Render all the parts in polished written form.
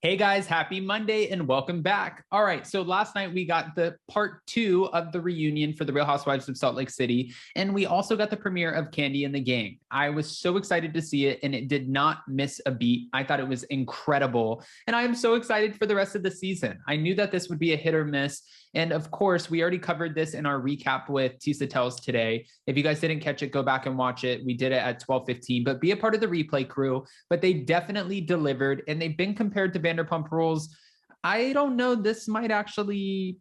Hey guys, happy Monday and welcome back. All right, so last night we got the part 2 of the reunion for the Real Housewives of Salt Lake City, and we also got the premiere of Kandi and the Gang. I was so excited to see it, and it did not miss a beat. I thought it was incredible, and I am so excited for the rest of the season. I knew that this would be a hit or miss, and of course, we already covered this in our recap with Tisa Tells today. If you guys didn't catch it, go back and watch it. We did it at 12:15, but be a part of the replay crew. But they definitely delivered, and they've been compared to Vanderpump Rules. I don't know, this might actually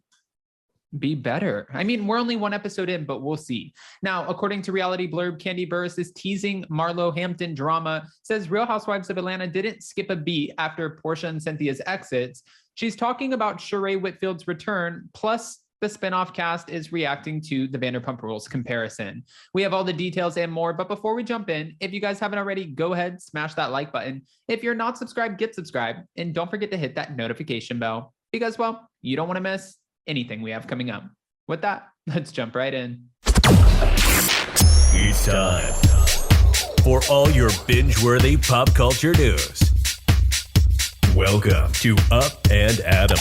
be better. I mean, we're only one episode in, but we'll see. Now, according to Reality Blurb, Kandi Burruss is teasing Marlo Hampton drama, says Real Housewives of Atlanta didn't skip a beat after Porsha and Cynthia's exits. She's talking about Sheree Whitfield's return, plus the spinoff cast is reacting to the Vanderpump Rules comparison. We have all the details and more, but before we jump in, if you guys haven't already, go ahead, smash that like button. If you're not subscribed, get subscribed, and don't forget to hit that notification bell because, well, you don't want to miss anything we have coming up. With that, let's jump right in. It's time for all your binge-worthy pop culture news. Welcome to Up and Adam.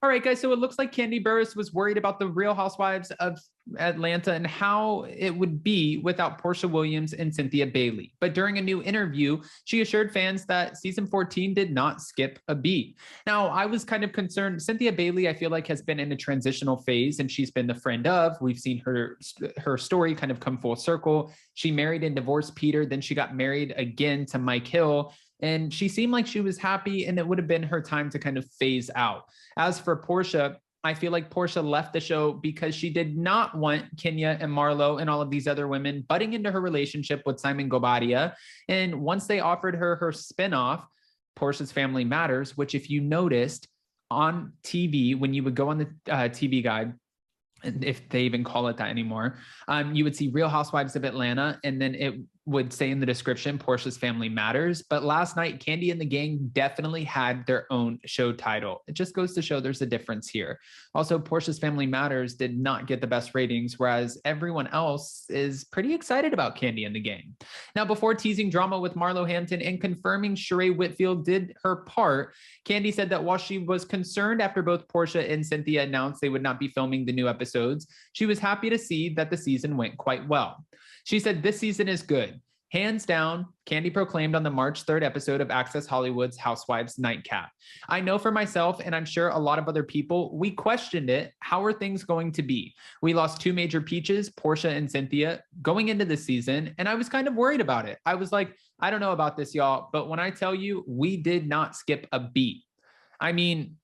All right, guys, so it looks like Kandi Burruss was worried about the Real Housewives of Atlanta and how it would be without Porsha Williams and Cynthia Bailey. But during a new interview, she assured fans that season 14 did not skip a beat. Now, I was kind of concerned. Cynthia Bailey, I feel like, has been in a transitional phase, and she's been the friend of. We've seen her story kind of come full circle. She married and divorced Peter, then she got married again to Mike Hill. And she seemed like she was happy, and it would have been her time to kind of phase out. As for Porsha, I feel like Porsha left the show because she did not want Kenya and Marlo and all of these other women butting into her relationship with Simon Gobadia. And once they offered her spinoff, Porsha's Family Matters, which if you noticed on TV, when you would go on the TV guide, if they even call it that anymore, you would see Real Housewives of Atlanta, and then it would say in the description, Porsha's Family Matters. But last night, Kandi and the Gang definitely had their own show title. It just goes to show there's a difference here. Also, Porsha's Family Matters did not get the best ratings, whereas everyone else is pretty excited about Kandi and the Gang. Now, before teasing drama with Marlo Hampton and confirming Sheree Whitfield did her part, Kandi said that while she was concerned after both Porsha and Cynthia announced they would not be filming the new episodes, she was happy to see that the season went quite well. She said, "This season is good. Hands down," Kandi proclaimed on the March 3rd episode of Access Hollywood's Housewives Nightcap. "I know for myself, and I'm sure a lot of other people, we questioned it. How are things going to be? We lost two major peaches, Porsha and Cynthia, going into this season, and I was kind of worried about it. I was like, I don't know about this, y'all, but when I tell you, we did not skip a beat." I mean,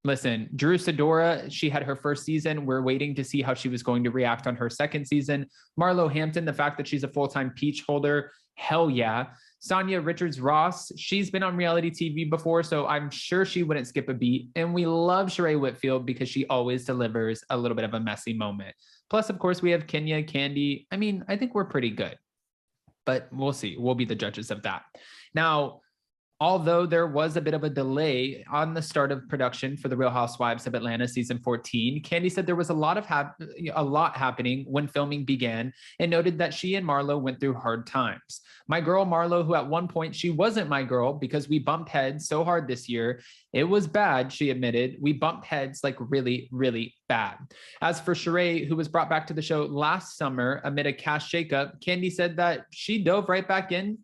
listen, Drew Sidora, she had her first season. We're waiting to see how she was going to react on her second season. Marlo Hampton, the fact that she's a full-time peach holder, hell yeah. Sonia Richards-Ross, she's been on reality TV before, so I'm sure she wouldn't skip a beat. And we love Sheree Whitfield because she always delivers a little bit of a messy moment. Plus, of course, we have Kenya, Kandi. I mean, I think we're pretty good, but we'll see. We'll be the judges of that. Now, although there was a bit of a delay on the start of production for the Real Housewives of Atlanta season 14, Kandi said there was a lot happening when filming began, and noted that she and Marlo went through hard times. "My girl Marlo, who at one point she wasn't my girl because we bumped heads so hard this year. It was bad," she admitted. "We bumped heads like really, really bad." As for Sheree, who was brought back to the show last summer amid a cast shakeup, Kandi said that she dove right back in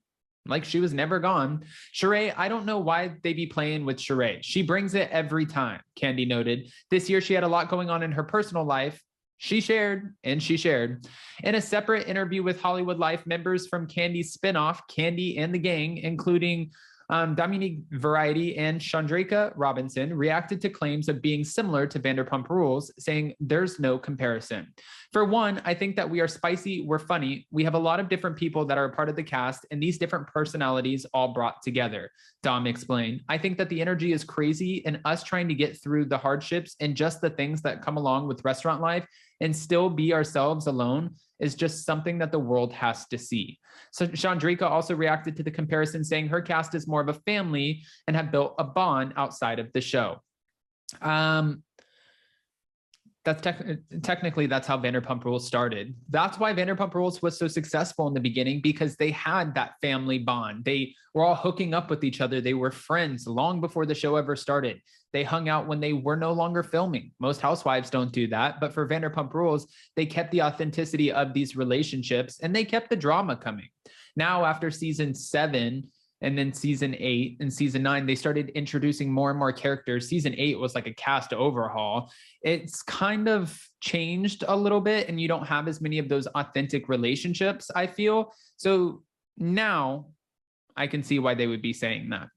like she was never gone. "Sheree, I don't know why they be playing with Sheree. She brings it every time," Kandi noted. "This year, she had a lot going on in her personal life. She shared, and she shared." In a separate interview with Hollywood Life, members from Kandi's spinoff, Kandi and the Gang, including Dominique Variety and Chandraka Robinson, reacted to claims of being similar to Vanderpump Rules, saying there's no comparison. "For one, I think that we are spicy, we're funny. We have a lot of different people that are a part of the cast, and these different personalities all brought together," Dom explained. "I think that the energy is crazy, and us trying to get through the hardships and just the things that come along with restaurant life and still be ourselves alone is just something that the world has to see." So Chandraka also reacted to the comparison, saying her cast is more of a family and have built a bond outside of the show. That's technically that's how Vanderpump Rules started. That's why Vanderpump Rules was so successful in the beginning, because they had that family bond. They were all hooking up with each other. They were friends long before the show ever started. They hung out when they were no longer filming. Most housewives don't do that, but for Vanderpump Rules, they kept the authenticity of these relationships and they kept the drama coming. Now, after season 7, and then season 8 and season 9, they started introducing more and more characters. Season 8 was like a cast overhaul. It's kind of changed a little bit, and you don't have as many of those authentic relationships, I feel. So now I can see why they would be saying that.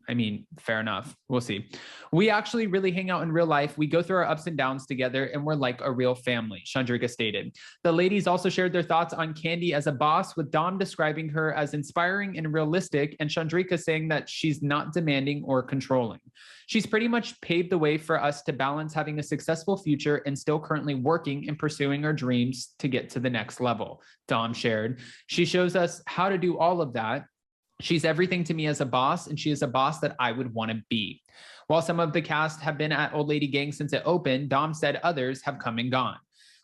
I mean, fair enough. We'll see. We actually really hang out in real life. We go through our ups and downs together, and we're like a real family, Chandrika stated. The ladies also shared their thoughts on Kandi as a boss, with Dom describing her as inspiring and realistic, and Chandrika saying that she's not demanding or controlling. She's pretty much paved the way for us to balance having a successful future and still currently working and pursuing our dreams to get to the next level, Dom shared. She shows us how to do all of that. She's everything to me as a boss, and she is a boss that I would want to be. While some of the cast have been at Old Lady Gang since it opened, Dom said others have come and gone.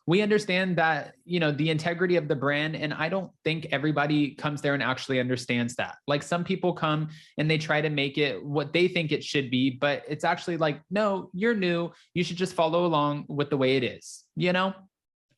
We understand that, you know, the integrity of the brand, and I don't think everybody comes there and actually understands that. Like, some people come and they try to make it what they think it should be, but it's actually like, no, you're new. You should just follow along with the way it is, you know?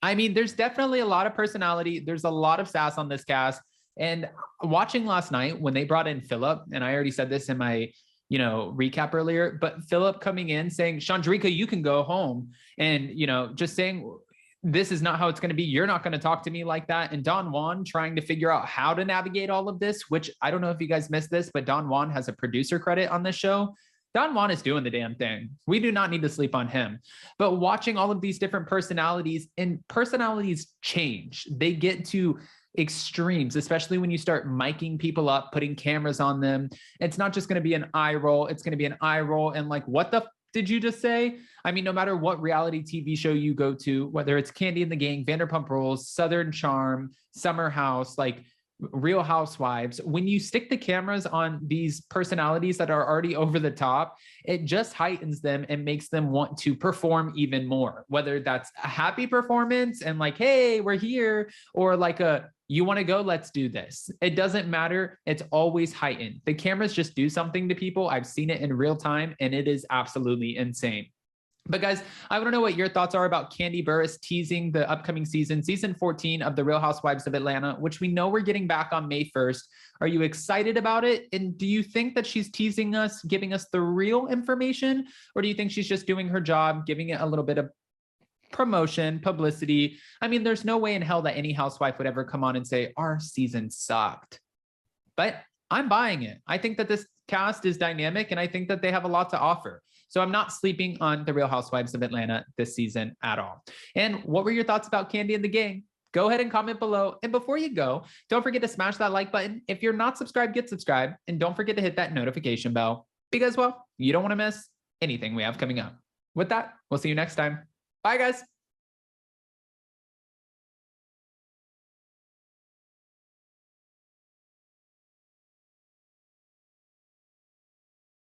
I mean, there's definitely a lot of personality. There's a lot of sass on this cast. And watching last night when they brought in Philip, and I already said this in my, you know, recap earlier, but Philip coming in saying, Chandrika, you can go home, and, you know, just saying, this is not how it's going to be. You're not going to talk to me like that. And Don Juan trying to figure out how to navigate all of this, which I don't know if you guys missed this, but Don Juan has a producer credit on this show. Don Juan is doing the damn thing. We do not need to sleep on him. But watching all of these different personalities, and personalities change. They get to extremes, especially when you start miking people up, putting cameras on them. It's not just going to be an eye roll. It's going to be an eye roll. And like, what the did you just say? I mean, no matter what reality TV show you go to, whether it's Kandi and the Gang, Vanderpump Rules, Southern Charm, Summer House, like Real Housewives, when you stick the cameras on these personalities that are already over the top, it just heightens them and makes them want to perform even more, whether that's a happy performance and like, hey, we're here, or like a, you want to go, let's do this. It doesn't matter. It's always heightened. The cameras just do something to people. I've seen it in real time, and it is absolutely insane. But guys, I want to know what your thoughts are about Kandi Burruss teasing the upcoming season 14 of The Real Housewives of Atlanta, which we know we're getting back on May 1st. Are you excited about it? And do you think that she's teasing us, giving us the real information? Or do you think she's just doing her job, giving it a little bit of promotion, publicity? I mean, there's no way in hell that any housewife would ever come on and say, our season sucked. But I'm buying it. I think that this cast is dynamic, and I think that they have a lot to offer. So I'm not sleeping on The Real Housewives of Atlanta this season at all. And what were your thoughts about Kandi and the Gang? Go ahead and comment below. And before you go, don't forget to smash that like button. If you're not subscribed, get subscribed. And don't forget to hit that notification bell, because, well, you don't want to miss anything we have coming up. With that, we'll see you next time. Bye, guys.